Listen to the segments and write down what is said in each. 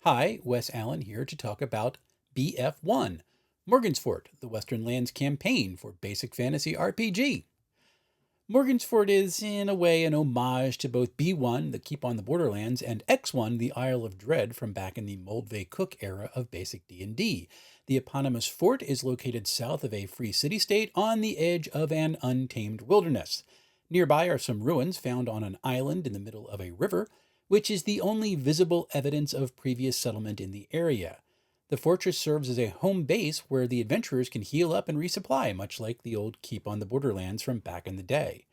Hi, Wes Allen here to talk about BF1, Morgansfort, the Western Lands campaign for Basic Fantasy RPG. Morgansfort is, in a way, an homage to both B1, the Keep on the Borderlands, and X1, the Isle of Dread from back in the Moldvay Cook era of basic D&D. The eponymous fort is located south of a free city-state on the edge of an untamed wilderness. Nearby are some ruins found on an island in the middle of a river, which is the only visible evidence of previous settlement in the area. The fortress serves as a home base where the adventurers can heal up and resupply, much like the old Keep on the Borderlands from back in the day.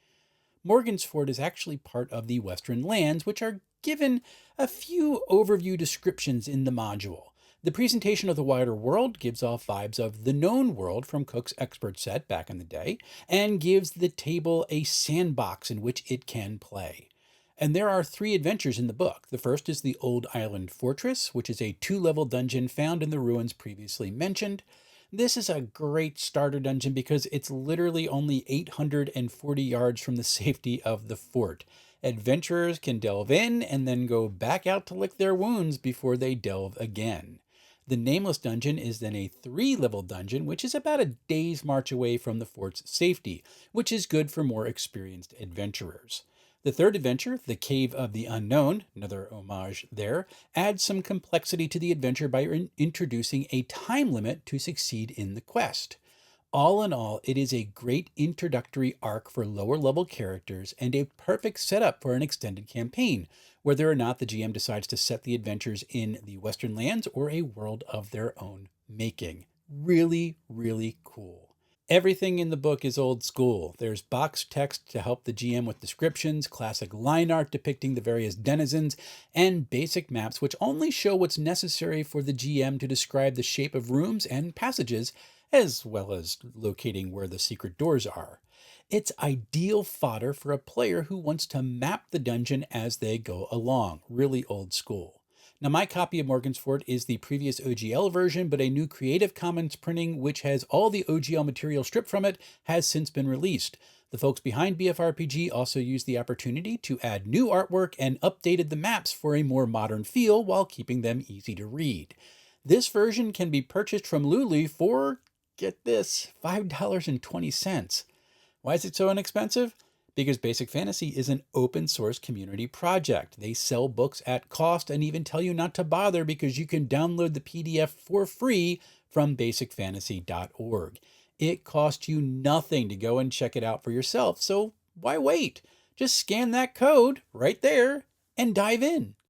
Morgansfort is actually part of the Western Lands, which are given a few overview descriptions in the module. The presentation of the wider world gives off vibes of the known world from Cook's expert set back in the day, and gives the table a sandbox in which it can play. And there are three adventures in the book. The first is the Old Island Fortress, which is a two-level dungeon found in the ruins previously mentioned. This is a great starter dungeon because it's literally only 840 yards from the safety of the fort. Adventurers can delve in and then go back out to lick their wounds before they delve again. The Nameless Dungeon is then a three-level dungeon, which is about a day's march away from the fort's safety, which is good for more experienced adventurers. The third adventure, The Cave of the Unknown, another homage there, adds some complexity to the adventure by introducing a time limit to succeed in the quest. All in all, it is a great introductory arc for lower level characters and a perfect setup for an extended campaign, whether or not the GM decides to set the adventures in the Western Lands or a world of their own making. Really, really cool. Everything in the book is old school. There's box text to help the GM with descriptions, classic line art depicting the various denizens, and basic maps which only show what's necessary for the GM to describe the shape of rooms and passages, as well as locating where the secret doors are. It's ideal fodder for a player who wants to map the dungeon as they go along. Really old school. Now, my copy of Morgansfort is the previous OGL version, but a new Creative Commons printing, which has all the OGL material stripped from it, has since been released. The folks behind BFRPG also used the opportunity to add new artwork and updated the maps for a more modern feel while keeping them easy to read. This version can be purchased from Lulu for, get this, $5.20. Why is it so inexpensive? Because Basic Fantasy is an open source community project. They sell books at cost and even tell you not to bother because you can download the PDF for free from basicfantasy.org. It costs you nothing to go and check it out for yourself, so why wait? Just scan that code right there and dive in.